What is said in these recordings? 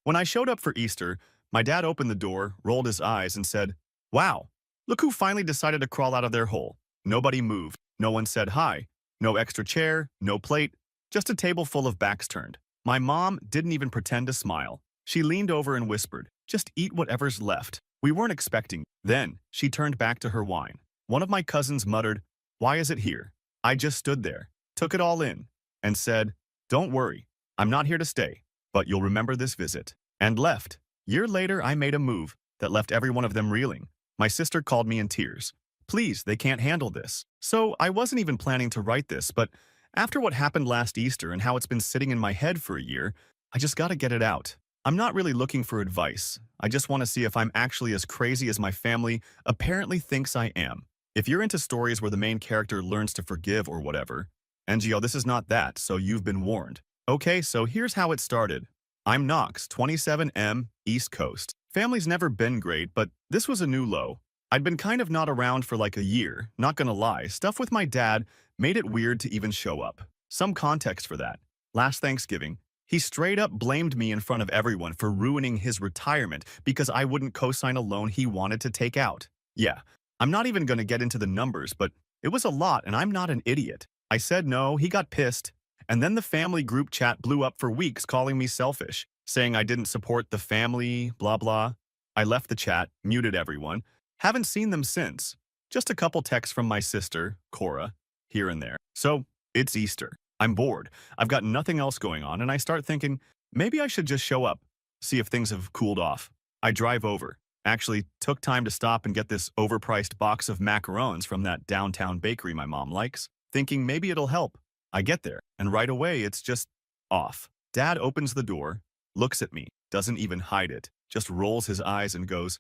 When I showed up for Easter, my dad opened the door, rolled his eyes, and said, "Wow, look who finally decided to crawl out of their hole." Nobody moved. No one said hi. No extra chair, no plate, just a table full of backs turned. My mom didn't even pretend to smile. She leaned over and whispered, "Just eat whatever's left. We weren't expecting." Then she turned back to her wine. One of my cousins muttered, "Why is it here?" I just stood there, took it all in, and said, "Don't worry, I'm not here to stay, but you'll remember this visit," and left. Year later, I made a move that left every one of them reeling. My sister called me in tears. "Please, they can't handle this." So I wasn't even planning to write this, but after what happened last Easter and how it's been sitting in my head for a year, I just gotta get it out. I'm not really looking for advice. I just want to see if I'm actually as crazy as my family apparently thinks I am. If you're into stories where the main character learns to forgive or whatever, NGO, this is not that, so you've been warned. Okay, so here's how it started. I'm Knox, 27M, East Coast. Family's never been great, but this was a new low. I'd been kind of not around for like a year, not gonna lie. Stuff with my dad made it weird to even show up. Some context for that. Last Thanksgiving, he straight up blamed me in front of everyone for ruining his retirement because I wouldn't co-sign a loan he wanted to take out. Yeah, I'm not even gonna get into the numbers, but it was a lot and I'm not an idiot. I said no, he got pissed, and then the family group chat blew up for weeks calling me selfish, saying I didn't support the family, blah blah. I left the chat, muted everyone. Haven't seen them since. Just a couple texts from my sister, Cora, here and there. So, it's Easter. I'm bored. I've got nothing else going on, and I start thinking, maybe I should just show up, see if things have cooled off. I drive over. Actually, took time to stop and get this overpriced box of macarons from that downtown bakery my mom likes, thinking maybe it'll help. I get there, and right away it's just off. Dad opens the door, looks at me, doesn't even hide it, just rolls his eyes and goes,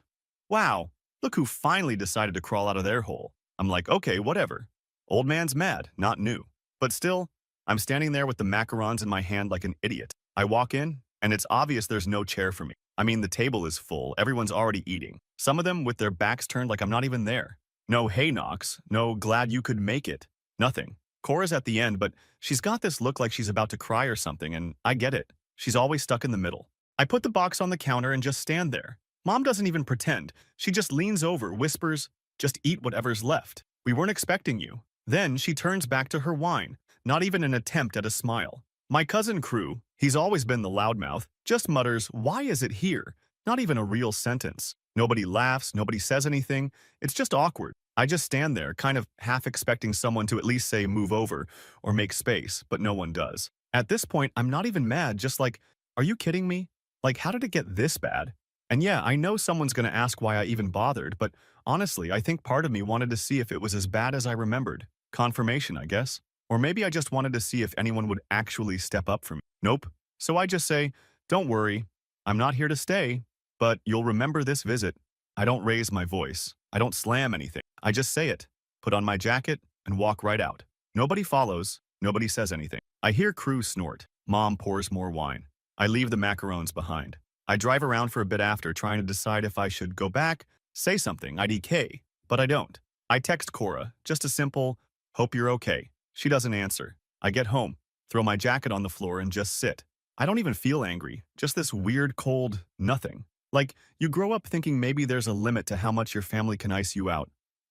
"Wow, look who finally decided to crawl out of their hole." I'm like, okay, whatever. Old man's mad, not new. But still, I'm standing there with the macarons in my hand like an idiot. I walk in, and it's obvious there's no chair for me. I mean, the table is full, everyone's already eating. Some of them with their backs turned like I'm not even there. No "Hey Knox," no "Glad you could make it." Nothing. Cora's at the end, but she's got this look like she's about to cry or something, and I get it. She's always stuck in the middle. I put the box on the counter and just stand there. Mom doesn't even pretend. She just leans over, whispers, "Just eat whatever's left. We weren't expecting you." Then she turns back to her wine, not even an attempt at a smile. My cousin Crew, he's always been the loudmouth, just mutters, "Why is it here?" Not even a real sentence. Nobody laughs, nobody says anything. It's just awkward. I just stand there, kind of half expecting someone to at least say "move over" or make space, but no one does. At this point, I'm not even mad, just like, are you kidding me? Like, how did it get this bad? And yeah, I know someone's gonna ask why I even bothered, but honestly, I think part of me wanted to see if it was as bad as I remembered. Confirmation, I guess. Or maybe I just wanted to see if anyone would actually step up for me. Nope. So I just say, "Don't worry, I'm not here to stay, but you'll remember this visit." I don't raise my voice. I don't slam anything. I just say it, put on my jacket, and walk right out. Nobody follows. Nobody says anything. I hear Crew snort. Mom pours more wine. I leave the macarons behind. I drive around for a bit after, trying to decide if I should go back, say something, IDK, but I don't. I text Cora, just a simple, "Hope you're okay." She doesn't answer. I get home, throw my jacket on the floor, and just sit. I don't even feel angry, just this weird, cold nothing. Like, you grow up thinking maybe there's a limit to how much your family can ice you out.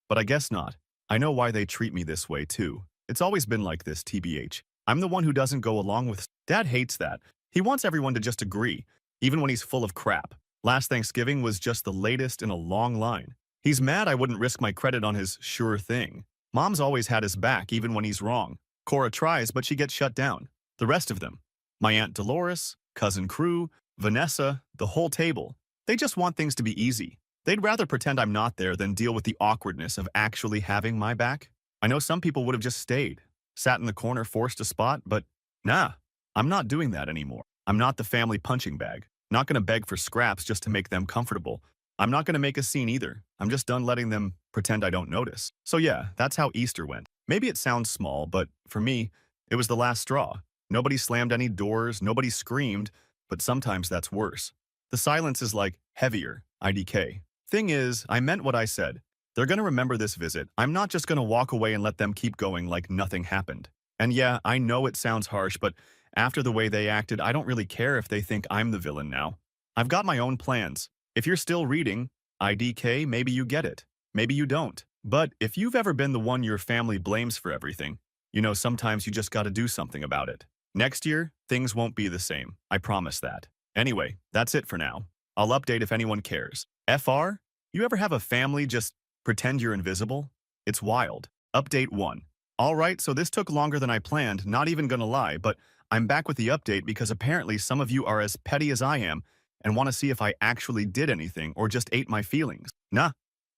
But I guess not. I know why they treat me this way, too. It's always been like this, TBH. I'm the one who doesn't go along with. Dad hates that. He wants everyone to just agree, even when he's full of crap. Last Thanksgiving was just the latest in a long line. He's mad I wouldn't risk my credit on his "sure thing." Mom's always had his back, even when he's wrong. Cora tries, but she gets shut down. The rest of them, my Aunt Dolores, Cousin Crew, Vanessa, the whole table, they just want things to be easy. They'd rather pretend I'm not there than deal with the awkwardness of actually having my back. I know some people would have just stayed, sat in the corner forced a spot, but nah, I'm not doing that anymore. I'm not the family punching bag. Not gonna beg for scraps just to make them comfortable. I'm not gonna make a scene either. I'm just done letting them pretend I don't notice. So yeah, that's how Easter went. Maybe it sounds small, but for me, it was the last straw. Nobody slammed any doors, nobody screamed, but sometimes that's worse. The silence is like heavier, IDK. Thing is, I meant what I said. They're gonna remember this visit. I'm not just gonna walk away and let them keep going like nothing happened. And yeah, I know it sounds harsh, but after the way they acted, I don't really care if they think I'm the villain now. I've got my own plans. If you're still reading, IDK, maybe you get it. Maybe you don't. But if you've ever been the one your family blames for everything, you know sometimes you just gotta do something about it. Next year, things won't be the same. I promise that. Anyway, that's it for now. I'll update if anyone cares. FR, you ever have a family just pretend you're invisible? It's wild. Update 1. Alright, so this took longer than I planned, not even gonna lie, but I'm back with the update because apparently some of you are as petty as I am and want to see if I actually did anything or just ate my feelings. Nah,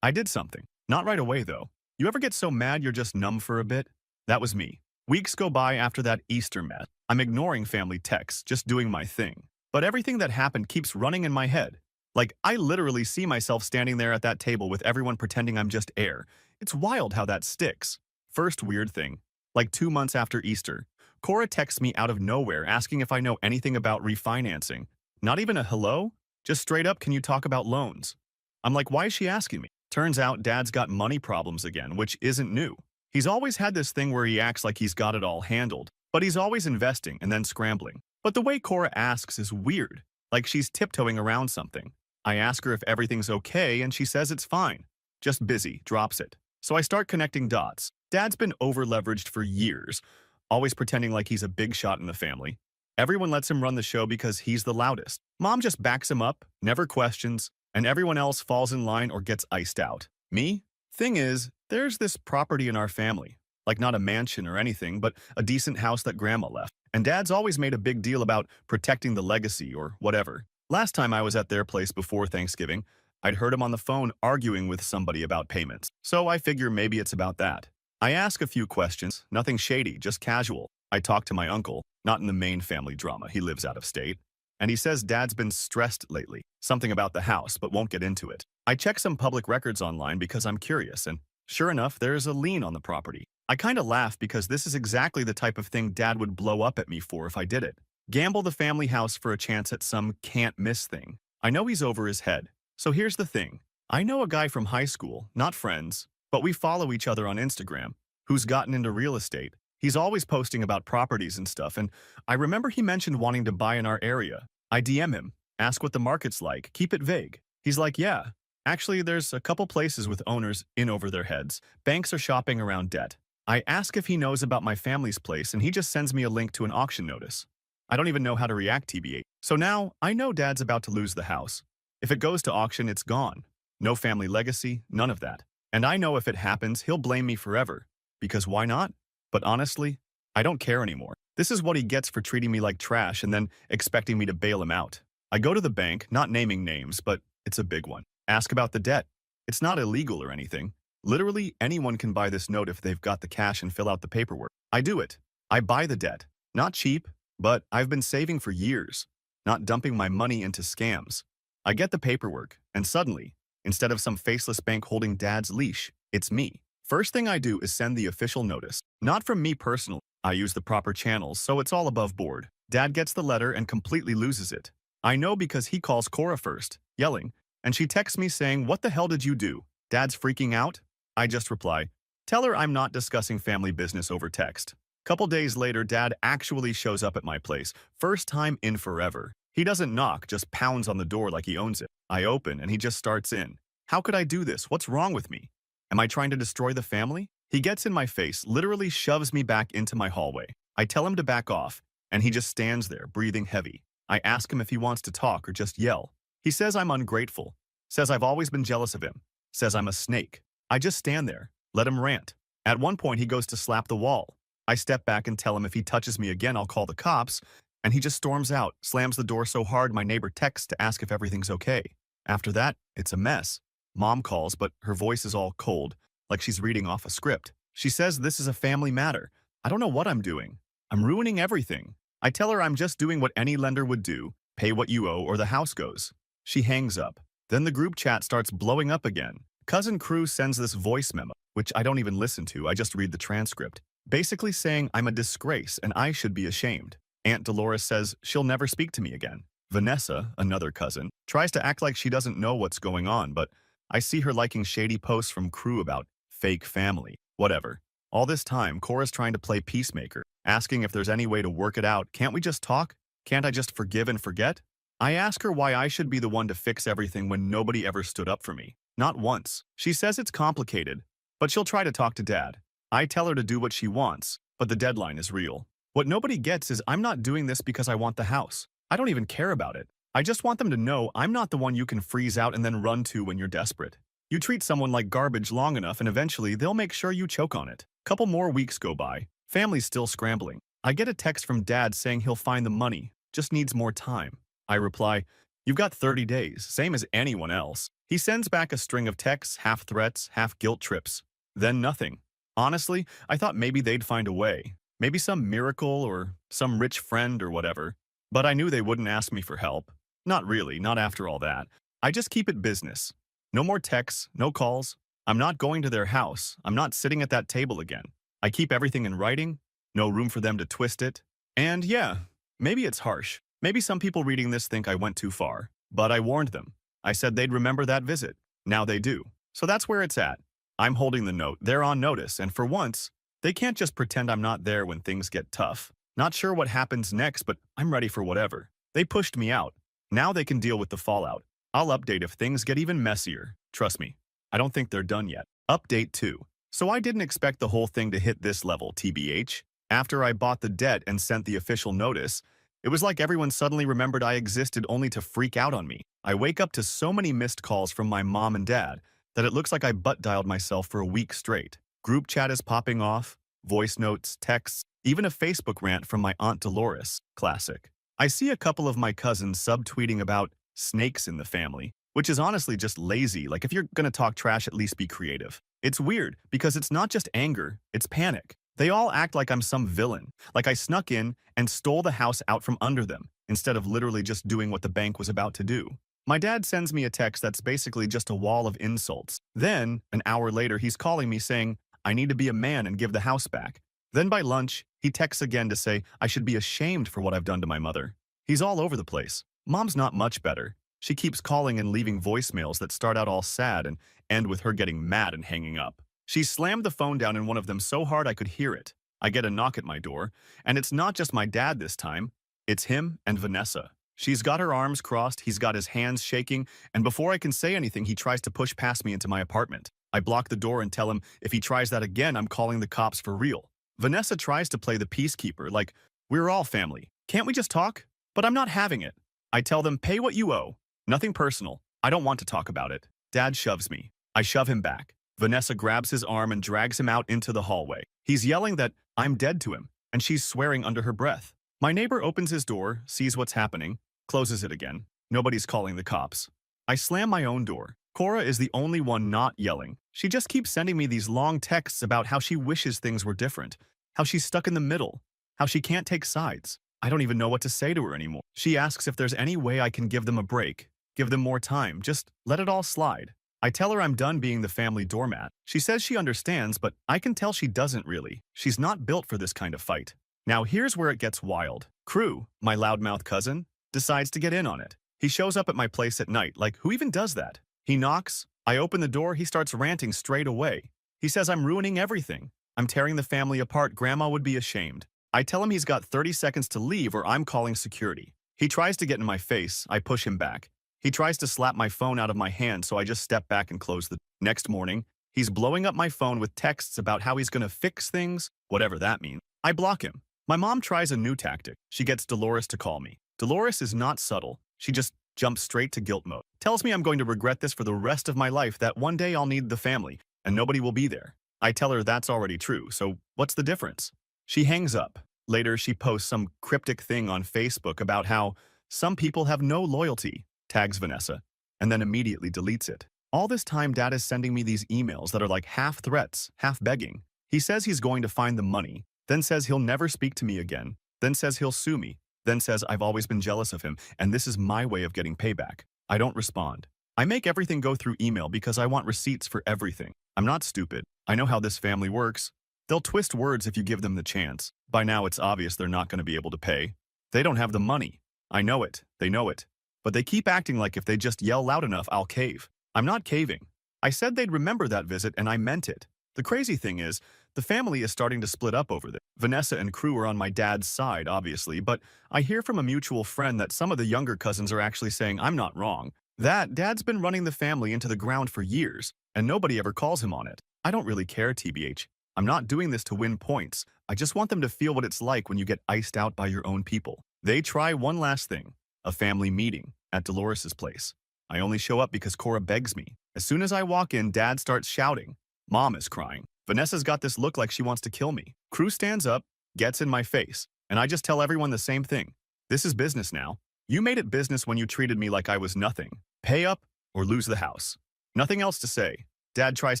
I did something. Not right away, though. You ever get so mad you're just numb for a bit? That was me. Weeks go by after that Easter mess. I'm ignoring family texts, just doing my thing. But everything that happened keeps running in my head. Like, I literally see myself standing there at that table with everyone pretending I'm just air. It's wild how that sticks. First weird thing. Like 2 months after Easter, Cora texts me out of nowhere asking if I know anything about refinancing. Not even a hello? Just straight up, can you talk about loans? I'm like, why is she asking me? Turns out Dad's got money problems again, which isn't new. He's always had this thing where he acts like he's got it all handled, but he's always investing and then scrambling. But the way Cora asks is weird, like she's tiptoeing around something. I ask her if everything's okay and she says it's fine. Just busy, drops it. So I start connecting dots. Dad's been over-leveraged for years, always pretending like he's a big shot in the family. Everyone lets him run the show because he's the loudest. Mom just backs him up, never questions, and everyone else falls in line or gets iced out. Me? Thing is, there's this property in our family. Like not a mansion or anything, but a decent house that Grandma left. And Dad's always made a big deal about protecting the legacy or whatever. Last time I was at their place before Thanksgiving, I'd heard him on the phone arguing with somebody about payments. So I figure maybe it's about that. I ask a few questions, nothing shady, just casual. I talk to my uncle, not in the main family drama, he lives out of state, and he says Dad's been stressed lately, something about the house, but won't get into it. I check some public records online because I'm curious, and sure enough, there's a lien on the property. I kinda laugh because this is exactly the type of thing Dad would blow up at me for if I did it. Gamble the family house for a chance at some can't-miss thing. I know he's over his head. So here's the thing. I know a guy from high school, not friends, but we follow each other on Instagram, who's gotten into real estate. He's always posting about properties and stuff, and I remember he mentioned wanting to buy in our area. I DM him, ask what the market's like, keep it vague. He's like, yeah, actually there's a couple places with owners in over their heads. Banks are shopping around debt. I ask if he knows about my family's place, and he just sends me a link to an auction notice. I don't even know how to react, TBH. So now, I know Dad's about to lose the house. If it goes to auction, it's gone. No family legacy, none of that. And I know if it happens, he'll blame me forever. Because why not? But honestly, I don't care anymore. This is what he gets for treating me like trash and then expecting me to bail him out. I go to the bank, not naming names, but it's a big one. Ask about the debt. It's not illegal or anything. Literally, anyone can buy this note if they've got the cash and fill out the paperwork. I do it. I buy the debt. Not cheap, but I've been saving for years, not dumping my money into scams. I get the paperwork, and suddenly, instead of some faceless bank holding Dad's leash, it's me. First thing I do is send the official notice. Not from me personally. I use the proper channels, so it's all above board. Dad gets the letter and completely loses it. I know because he calls Cora first, yelling, and she texts me saying, "What the hell did you do?" Dad's freaking out. I just reply, "Tell her I'm not discussing family business over text." Couple days later, Dad actually shows up at my place. First time in forever. He doesn't knock, just pounds on the door like he owns it. I open and he just starts in. How could I do this? What's wrong with me? Am I trying to destroy the family? He gets in my face, literally shoves me back into my hallway. I tell him to back off, and he just stands there, breathing heavy. I ask him if he wants to talk or just yell. He says I'm ungrateful, says I've always been jealous of him, says I'm a snake. I just stand there, let him rant. At one point, he goes to slap the wall. I step back and tell him if he touches me again, I'll call the cops, and he just storms out, slams the door so hard my neighbor texts to ask if everything's okay. After that, it's a mess. Mom calls, but her voice is all cold, like she's reading off a script. She says this is a family matter. I don't know what I'm doing. I'm ruining everything. I tell her I'm just doing what any lender would do, pay what you owe or the house goes. She hangs up. Then the group chat starts blowing up again. Cousin Crew sends this voice memo, which I don't even listen to, I just read the transcript, basically saying I'm a disgrace and I should be ashamed. Aunt Dolores says she'll never speak to me again. Vanessa, another cousin, tries to act like she doesn't know what's going on, but I see her liking shady posts from Crew about fake family. Whatever. All this time, Cora's trying to play peacemaker, asking if there's any way to work it out. Can't we just talk? Can't I just forgive and forget? I ask her why I should be the one to fix everything when nobody ever stood up for me. Not once. She says it's complicated, but she'll try to talk to Dad. I tell her to do what she wants, but the deadline is real. What nobody gets is I'm not doing this because I want the house. I don't even care about it. I just want them to know I'm not the one you can freeze out and then run to when you're desperate. You treat someone like garbage long enough and eventually they'll make sure you choke on it. Couple more weeks go by. Family's still scrambling. I get a text from Dad saying he'll find the money, just needs more time. I reply, "You've got 30 days, same as anyone else." He sends back a string of texts, half threats, half guilt trips. Then nothing. Honestly, I thought maybe they'd find a way. Maybe some miracle or some rich friend or whatever. But I knew they wouldn't ask me for help. Not really, not after all that. I just keep it business. No more texts, no calls. I'm not going to their house. I'm not sitting at that table again. I keep everything in writing. No room for them to twist it. And yeah, maybe it's harsh. Maybe some people reading this think I went too far. But I warned them. I said they'd remember that visit. Now they do. So that's where it's at. I'm holding the note. They're on notice. And for once, they can't just pretend I'm not there when things get tough. Not sure what happens next, but I'm ready for whatever. They pushed me out. Now they can deal with the fallout. I'll update if things get even messier. Trust me, I don't think they're done yet. Update 2. So I didn't expect the whole thing to hit this level, TBH. After I bought the debt and sent the official notice, it was like everyone suddenly remembered I existed only to freak out on me. I wake up to so many missed calls from my mom and dad that it looks like I butt-dialed myself for a week straight. Group chat is popping off, voice notes, texts, even a Facebook rant from my Aunt Dolores. Classic. I see a couple of my cousins subtweeting about snakes in the family, which is honestly just lazy. Like if you're gonna talk trash, at least be creative. It's weird because it's not just anger, it's panic. They all act like I'm some villain, like I snuck in and stole the house out from under them, instead of literally just doing what the bank was about to do. My dad sends me a text that's basically just a wall of insults. Then, an hour later, he's calling me saying, I need to be a man and give the house back. Then by lunch, he texts again to say I should be ashamed for what I've done to my mother. He's all over the place. Mom's not much better. She keeps calling and leaving voicemails that start out all sad and end with her getting mad and hanging up. She slammed the phone down in one of them so hard I could hear it. I get a knock at my door, and it's not just my dad this time. It's him and Vanessa. She's got her arms crossed, he's got his hands shaking, and before I can say anything, he tries to push past me into my apartment. I block the door and tell him if he tries that again, I'm calling the cops for real. Vanessa tries to play the peacekeeper, like, we're all family. Can't we just talk? But I'm not having it. I tell them, pay what you owe. Nothing personal. I don't want to talk about it. Dad shoves me. I shove him back. Vanessa grabs his arm and drags him out into the hallway. He's yelling that I'm dead to him, and she's swearing under her breath. My neighbor opens his door, sees what's happening, closes it again. Nobody's calling the cops. I slam my own door. Cora is the only one not yelling. She just keeps sending me these long texts about how she wishes things were different, how she's stuck in the middle, how she can't take sides. I don't even know what to say to her anymore. She asks if there's any way I can give them a break, give them more time, just let it all slide. I tell her I'm done being the family doormat. She says she understands, but I can tell she doesn't really. She's not built for this kind of fight. Now here's where it gets wild. Crew, my loudmouth cousin, decides to get in on it. He shows up at my place at night, like who even does that? He knocks, I open the door, he starts ranting straight away. He says I'm ruining everything. I'm tearing the family apart, Grandma would be ashamed. I tell him he's got 30 seconds to leave or I'm calling security. He tries to get in my face, I push him back. He tries to slap my phone out of my hand, so I just step back and close the... Next morning, he's blowing up my phone with texts about how he's gonna fix things, whatever that means. I block him. My mom tries a new tactic. She gets Dolores to call me. Dolores is not subtle. She just jumps straight to guilt mode. Tells me I'm going to regret this for the rest of my life, that one day I'll need the family, and nobody will be there. I tell her that's already true, so what's the difference? She hangs up. Later, she posts some cryptic thing on Facebook about how some people have no loyalty, tags Vanessa, and then immediately deletes it. All this time, Dad is sending me these emails that are like half threats, half begging. He says he's going to find the money, then says he'll never speak to me again, then says he'll sue me, then says I've always been jealous of him, and this is my way of getting payback. I don't respond. I make everything go through email because I want receipts for everything. I'm not stupid. I know how this family works. They'll twist words if you give them the chance. By now, it's obvious they're not going to be able to pay. They don't have the money. I know it. They know it. But they keep acting like if they just yell loud enough, I'll cave. I'm not caving. I said they'd remember that visit, and I meant it. The crazy thing is, The family is starting to split up over this. Vanessa and Crew are on my dad's side, obviously, but I hear from a mutual friend that some of the younger cousins are actually saying I'm not wrong. That Dad's been running the family into the ground for years, and nobody ever calls him on it. I don't really care, TBH. I'm not doing this to win points. I just want them to feel what it's like when you get iced out by your own people. They try one last thing, a family meeting at Dolores's place. I only show up because Cora begs me. As soon as I walk in, Dad starts shouting. Mom is crying. Vanessa's got this look like she wants to kill me. Crew stands up, gets in my face, and I just tell everyone the same thing. This is business now. You made it business when you treated me like I was nothing. Pay up or lose the house. Nothing else to say. Dad tries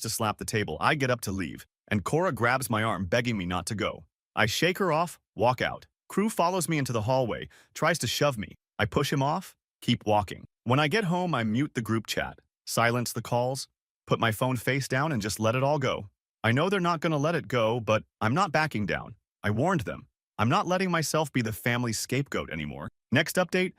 to slap the table. I get up to leave, and Cora grabs my arm, begging me not to go. I shake her off, walk out. Crew follows me into the hallway, tries to shove me. I push him off, keep walking. When I get home, I mute the group chat, silence the calls, put my phone face down, and just let it all go. I know they're not going to let it go, but I'm not backing down. I warned them. I'm not letting myself be the family scapegoat anymore. Next update,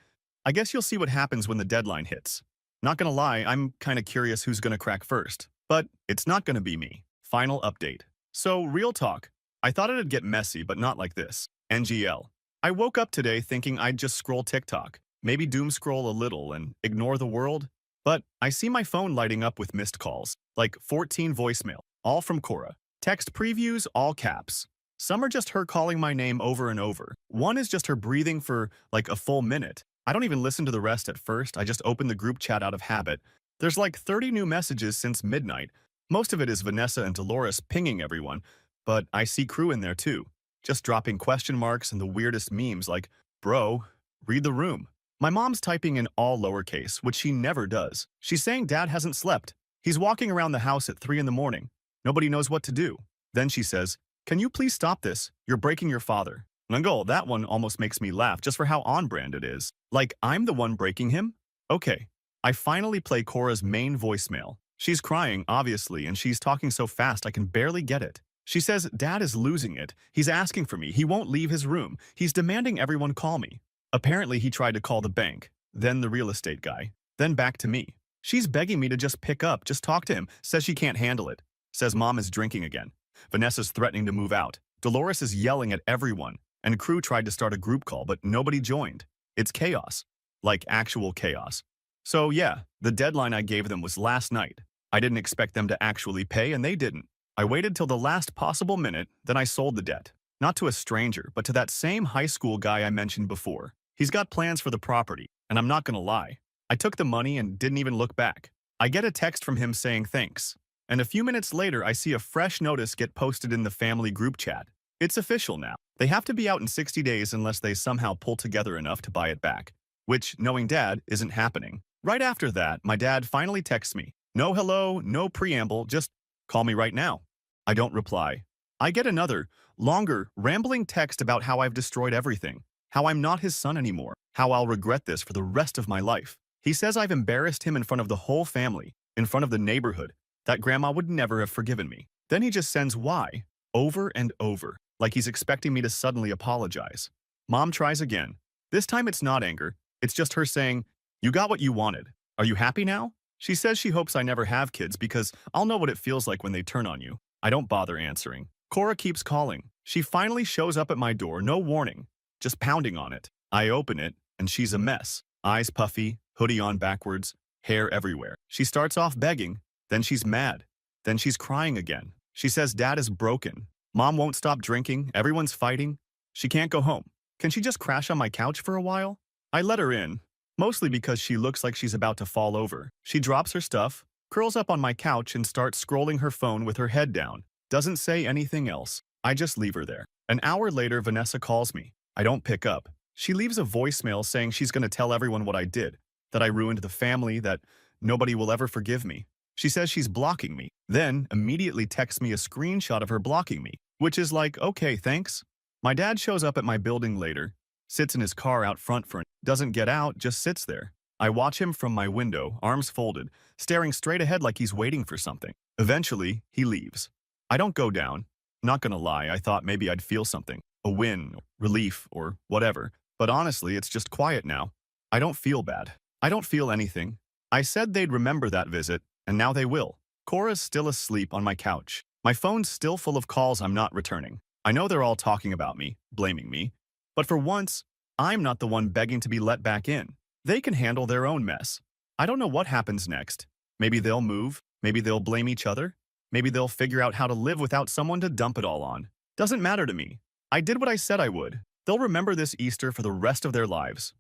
I guess you'll see what happens when the deadline hits. Not gonna lie, I'm kinda curious who's gonna crack first, but it's not gonna be me. Final update. So, real talk. I thought it'd get messy, but not like this. NGL. I woke up today thinking I'd just scroll TikTok, maybe doom scroll a little and ignore the world, but I see my phone lighting up with missed calls, like 14 voicemail, all from Cora. Text previews, all caps. Some are just her calling my name over and over. One is just her breathing for like a full minute. I don't even listen to the rest at first, I just open the group chat out of habit. There's like 30 new messages since midnight. Most of it is Vanessa and Dolores pinging everyone, but I see Crew in there too, just dropping question marks and the weirdest memes like, bro, read the room. My mom's typing in all lowercase, which she never does. She's saying Dad hasn't slept. He's walking around the house at 3 in the morning. Nobody knows what to do. Then she says, can you please stop this? You're breaking your father. Nangol, that one almost makes me laugh just for how on-brand it is. Like, I'm the one breaking him? Okay. I finally play Cora's main voicemail. She's crying, obviously, and she's talking so fast I can barely get it. She says, Dad is losing it. He's asking for me. He won't leave his room. He's demanding everyone call me. Apparently, he tried to call the bank, then the real estate guy, then back to me. She's begging me to just pick up, just talk to him, says she can't handle it. Says Mom is drinking again. Vanessa's threatening to move out. Dolores is yelling at everyone. And Crew tried to start a group call, but nobody joined. It's chaos. Like actual chaos. So yeah, the deadline I gave them was last night. I didn't expect them to actually pay, and they didn't. I waited till the last possible minute, then I sold the debt. Not to a stranger, but to that same high school guy I mentioned before. He's got plans for the property, and I'm not gonna lie. I took the money and didn't even look back. I get a text from him saying thanks. And a few minutes later, I see a fresh notice get posted in the family group chat. It's official now. They have to be out in 60 days unless they somehow pull together enough to buy it back, which, knowing Dad, isn't happening. Right after that, my dad finally texts me. No hello, no preamble, just call me right now. I don't reply. I get another, longer, rambling text about how I've destroyed everything, how I'm not his son anymore, how I'll regret this for the rest of my life. He says I've embarrassed him in front of the whole family, in front of the neighborhood, that Grandma would never have forgiven me. Then he just sends why, over and over. Like he's expecting me to suddenly apologize. Mom tries again. This time it's not anger. It's just her saying, you got what you wanted. Are you happy now? She says she hopes I never have kids because I'll know what it feels like when they turn on you. I don't bother answering. Cora keeps calling. She finally shows up at my door, no warning, just pounding on it. I open it, and she's a mess. Eyes puffy, hoodie on backwards, hair everywhere. She starts off begging, then she's mad. Then she's crying again. She says Dad is broken. Mom won't stop drinking, everyone's fighting. She can't go home. Can she just crash on my couch for a while? I let her in, mostly because she looks like she's about to fall over. She drops her stuff, curls up on my couch and starts scrolling her phone with her head down. Doesn't say anything else. I just leave her there. An hour later, Vanessa calls me. I don't pick up. She leaves a voicemail saying she's going to tell everyone what I did, that I ruined the family, that nobody will ever forgive me. She says she's blocking me, then immediately texts me a screenshot of her blocking me. Which is like, okay, thanks. My dad shows up at my building later, sits in his car out front doesn't get out, just sits there. I watch him from my window, arms folded, staring straight ahead like he's waiting for something. Eventually, he leaves. I don't go down. Not gonna lie, I thought maybe I'd feel something. A win, relief, or whatever. But honestly, it's just quiet now. I don't feel bad. I don't feel anything. I said they'd remember that visit, and now they will. Cora's still asleep on my couch. My phone's still full of calls I'm not returning. I know they're all talking about me, blaming me. But for once, I'm not the one begging to be let back in. They can handle their own mess. I don't know what happens next. Maybe they'll move. Maybe they'll blame each other. Maybe they'll figure out how to live without someone to dump it all on. Doesn't matter to me. I did what I said I would. They'll remember this Easter for the rest of their lives.